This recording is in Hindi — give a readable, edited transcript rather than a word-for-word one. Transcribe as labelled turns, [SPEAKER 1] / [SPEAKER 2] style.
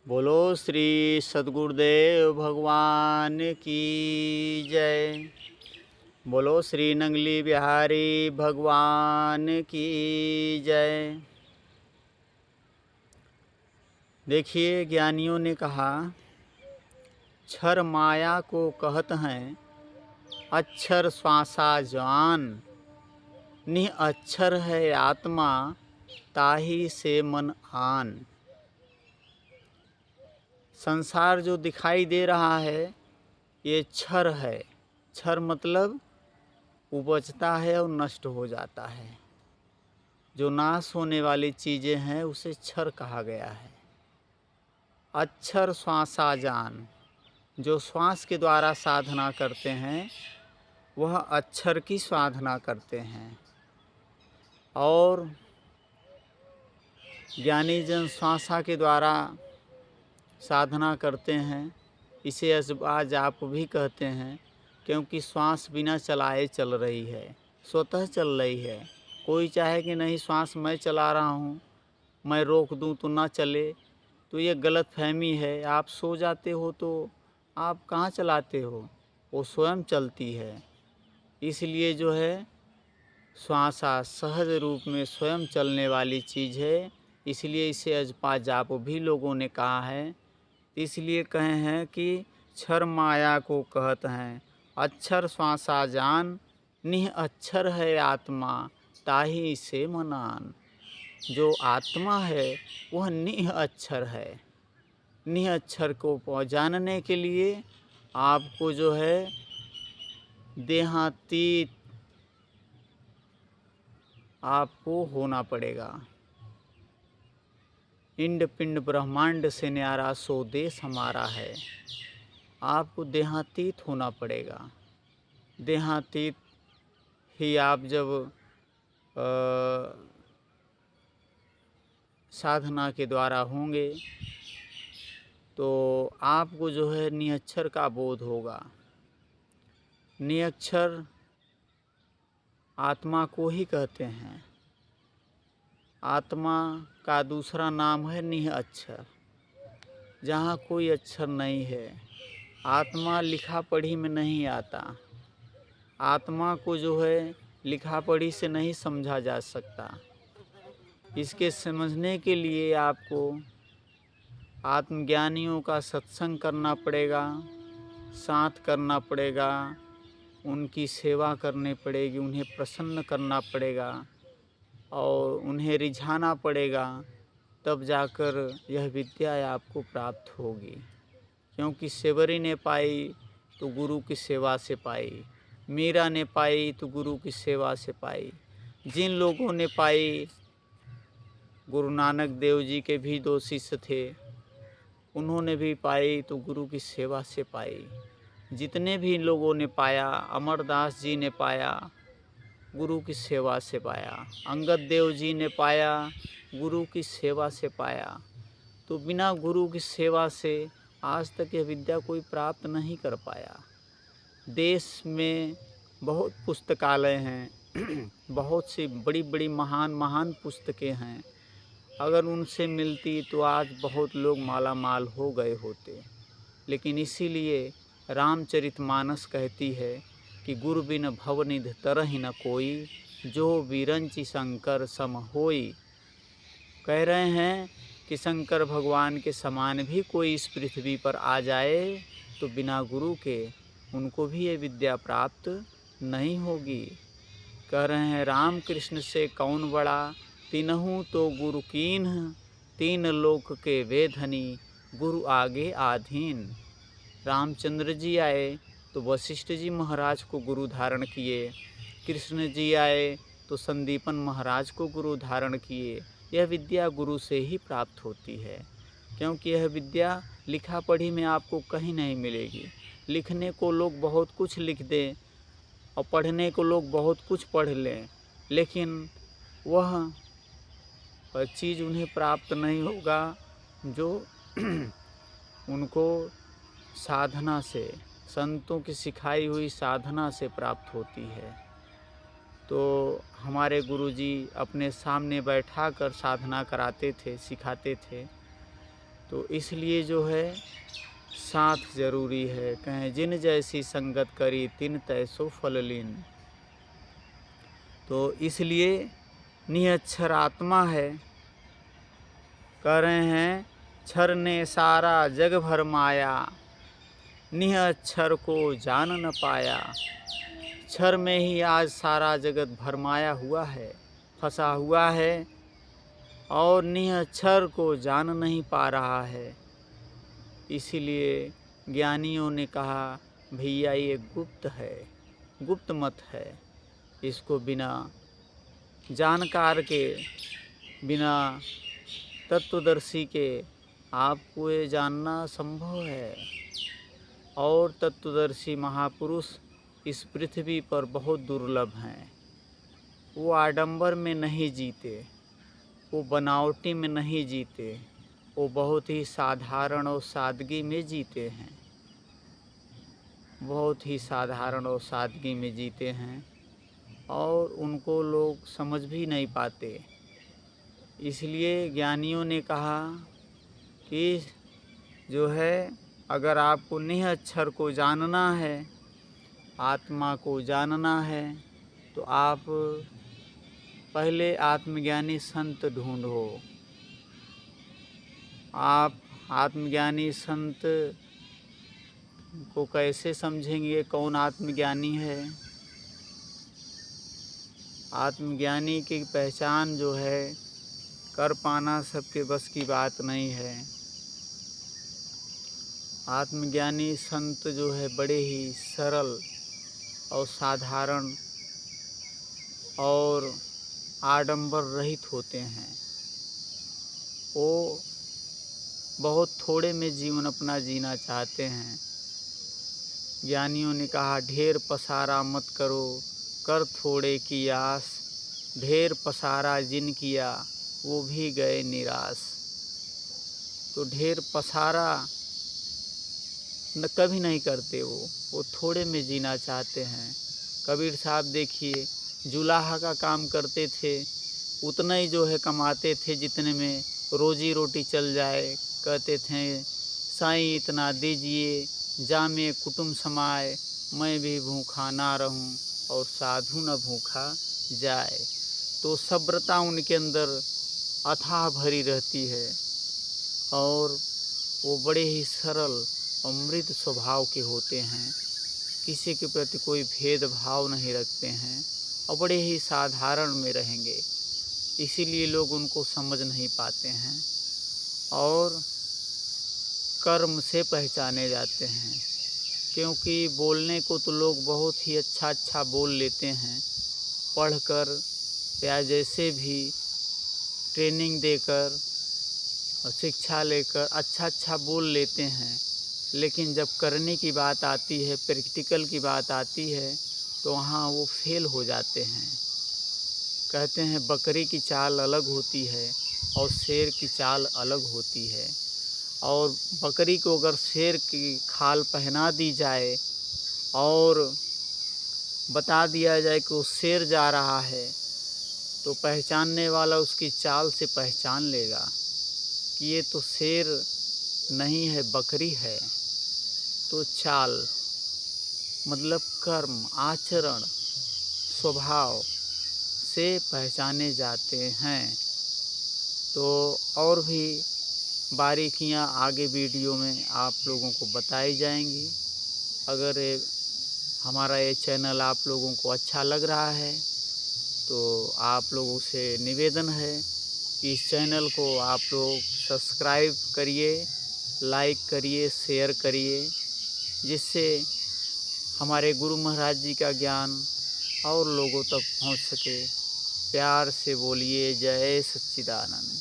[SPEAKER 1] बोलो श्री सद्गुरुदेव भगवान की जय। बोलो श्री नंगली बिहारी भगवान की जय। देखिए, ज्ञानियों ने कहा, क्षर माया को कहत हैं अक्षर श्वासा जान, निह अक्षर है आत्मा ताही से मन आन। संसार जो दिखाई दे रहा है ये क्षर है। क्षर मतलब उपजता है और नष्ट हो जाता है। जो नाश होने वाली चीज़ें हैं उसे क्षर कहा गया है। अक्षर श्वासा जान, जो श्वास के द्वारा साधना करते हैं वह अक्षर की साधना करते हैं। और ज्ञानी जन श्वासा के द्वारा साधना करते हैं। इसे अजबा जाप भी कहते हैं, क्योंकि श्वास बिना चलाए चल रही है, स्वतः चल रही है। कोई चाहे कि नहीं श्वास मैं चला रहा हूँ, मैं रोक दूँ तो ना चले, तो ये गलत फहमी है। आप सो जाते हो तो आप कहाँ चलाते हो, वो स्वयं चलती है। इसलिए जो है श्वासा सहज रूप में स्वयं चलने वाली चीज़ है। इसलिए इसे अजपा जाप भी लोगों ने कहा है। इसलिए कहे हैं कि क्षर माया को कहत हैं अक्षर श्वासा जान, निह अक्षर है आत्मा ताही से मनान। जो आत्मा है वह निह अक्षर है। निह अक्षर को जानने के लिए आपको जो है देहातीत आपको होना पड़ेगा। इंड पिंड ब्रह्मांड से न्यारा सो देश हमारा है। आपको देहातीत होना पड़ेगा। देहातीत ही आप जब साधना के द्वारा होंगे तो आपको जो है निरक्षर का बोध होगा। निरक्षर आत्मा को ही कहते हैं। आत्मा का दूसरा नाम है निह अक्षर, जहाँ कोई अक्षर नहीं है। आत्मा लिखा पढ़ी में नहीं आता। आत्मा को जो है लिखा पढ़ी से नहीं समझा जा सकता। इसके समझने के लिए आपको आत्मज्ञानियों का सत्संग करना पड़ेगा, साथ करना पड़ेगा, उनकी सेवा करनी पड़ेगी, उन्हें प्रसन्न करना पड़ेगा और उन्हें रिझाना पड़ेगा। तब जाकर यह विद्या आपको प्राप्त होगी। क्योंकि सेवरी ने पाई तो गुरु की सेवा से पाई, मीरा ने पाई तो गुरु की सेवा से पाई। जिन लोगों ने पाई, गुरु नानक देव जी के भी 2 शिष्य थे, उन्होंने भी पाई तो गुरु की सेवा से पाई। जितने भी लोगों ने पाया, अमरदास जी ने पाया, गुरु की सेवा से पाया। अंगद देव जी ने पाया, गुरु की सेवा से पाया। तो बिना गुरु की सेवा से आज तक यह विद्या कोई प्राप्त नहीं कर पाया। देश में बहुत पुस्तकालय हैं बहुत सी बड़ी बड़ी महान महान पुस्तकें हैं। अगर उनसे मिलती तो आज बहुत लोग माला माल हो गए होते। लेकिन इसीलिए रामचरितमानस कहती है कि गुरु बिन भवनिधि तरहि न कोई, जो विरंचि शंकर सम होई। कह रहे हैं कि शंकर भगवान के समान भी कोई इस पृथ्वी पर आ जाए तो बिना गुरु के उनको भी ये विद्या प्राप्त नहीं होगी। कह रहे हैं राम कृष्ण से कौन बड़ा, तीनहु तो गुरु कीन्ह, तीन लोक के वेधनी, गुरु आगे आधीन। रामचंद्र जी आए तो वशिष्ठ जी महाराज को गुरु धारण किए, कृष्ण जी आए तो संदीपन महाराज को गुरु धारण किए। यह विद्या गुरु से ही प्राप्त होती है, क्योंकि यह विद्या लिखा पढ़ी में आपको कहीं नहीं मिलेगी। लिखने को लोग बहुत कुछ लिख दें और पढ़ने को लोग बहुत कुछ पढ़ लें, लेकिन वह चीज़ उन्हें प्राप्त नहीं होगा जो उनको साधना से, संतों की सिखाई हुई साधना से प्राप्त होती है। तो हमारे गुरुजी अपने सामने बैठा कर साधना कराते थे, सिखाते थे। तो इसलिए जो है साथ जरूरी है। कहें जिन जैसी संगत करी तिन तैसो फल लीन। तो इसलिए निअक्षर आत्मा है, कह रहे हैं क्षर ने सारा जग भर माया, निअक्षर को जान न पाया। क्षर में ही आज सारा जगत भरमाया हुआ है, फंसा हुआ है और निअक्षर को जान नहीं पा रहा है। इसीलिए ज्ञानियों ने कहा भैया ये गुप्त है, गुप्त मत है, इसको बिना जानकार के, बिना तत्वदर्शी के आपको ये जानना संभव है। और तत्वदर्शी महापुरुष इस पृथ्वी पर बहुत दुर्लभ हैं। वो आडंबर में नहीं जीते, वो बनावटी में नहीं जीते, वो बहुत ही साधारण और सादगी में जीते हैं, बहुत ही साधारण और सादगी में जीते हैं और उनको लोग समझ भी नहीं पाते। इसलिए ज्ञानियों ने कहा कि जो है अगर आपको निअक्षर को जानना है, आत्मा को जानना है, तो आप पहले आत्मज्ञानी संत ढूंढो। आप आत्मज्ञानी संत को कैसे समझेंगे कौन आत्मज्ञानी है? आत्मज्ञानी की पहचान जो है कर पाना सबके बस की बात नहीं है। आत्मज्ञानी संत जो है बड़े ही सरल और साधारण और आडंबर रहित होते हैं। वो बहुत थोड़े में जीवन अपना जीना चाहते हैं। ज्ञानियों ने कहा ढेर पसारा मत करो, कर थोड़े की आस, ढेर पसारा जिन किया वो भी गए निराश। तो ढेर पसारा न कभी नहीं करते, वो थोड़े में जीना चाहते हैं। कबीर साहब देखिए जुलाहा का काम करते थे, उतना ही जो है कमाते थे जितने में रोजी रोटी चल जाए। कहते थे साईं इतना दीजिए, जामे कुटुम समाए, मैं भी भूखा ना रहूं और साधु न भूखा जाए। तो सब्रता उनके अंदर अथाह भरी रहती है और वो बड़े ही सरल और मृदु स्वभाव के होते हैं, किसी के प्रति कोई भेदभाव नहीं रखते हैं और बड़े ही साधारण में रहेंगे। इसीलिए लोग उनको समझ नहीं पाते हैं और कर्म से पहचाने जाते हैं। क्योंकि बोलने को तो लोग बहुत ही अच्छा अच्छा बोल लेते हैं, पढ़कर या जैसे भी ट्रेनिंग देकर और शिक्षा लेकर अच्छा अच्छा बोल लेते हैं, लेकिन जब करने की बात आती है, प्रैक्टिकल की बात आती है, तो वहाँ वो फेल हो जाते हैं। कहते हैं बकरी की चाल अलग होती है और शेर की चाल अलग होती है। और बकरी को अगर शेर की खाल पहना दी जाए और बता दिया जाए कि वो शेर जा रहा है, तो पहचानने वाला उसकी चाल से पहचान लेगा कि ये तो शेर नहीं है, बकरी है। तो चाल मतलब कर्म, आचरण, स्वभाव से पहचाने जाते हैं। तो और भी बारीकियां आगे वीडियो में आप लोगों को बताई जाएंगी। अगर हमारा ये चैनल आप लोगों को अच्छा लग रहा है तो आप लोगों से निवेदन है कि इस चैनल को आप लोग सब्सक्राइब करिए, लाइक करिए, शेयर करिए, जिससे हमारे गुरु महाराज जी का ज्ञान और लोगों तक पहुंच सके। प्यार से बोलिए जय सच्चिदानंद।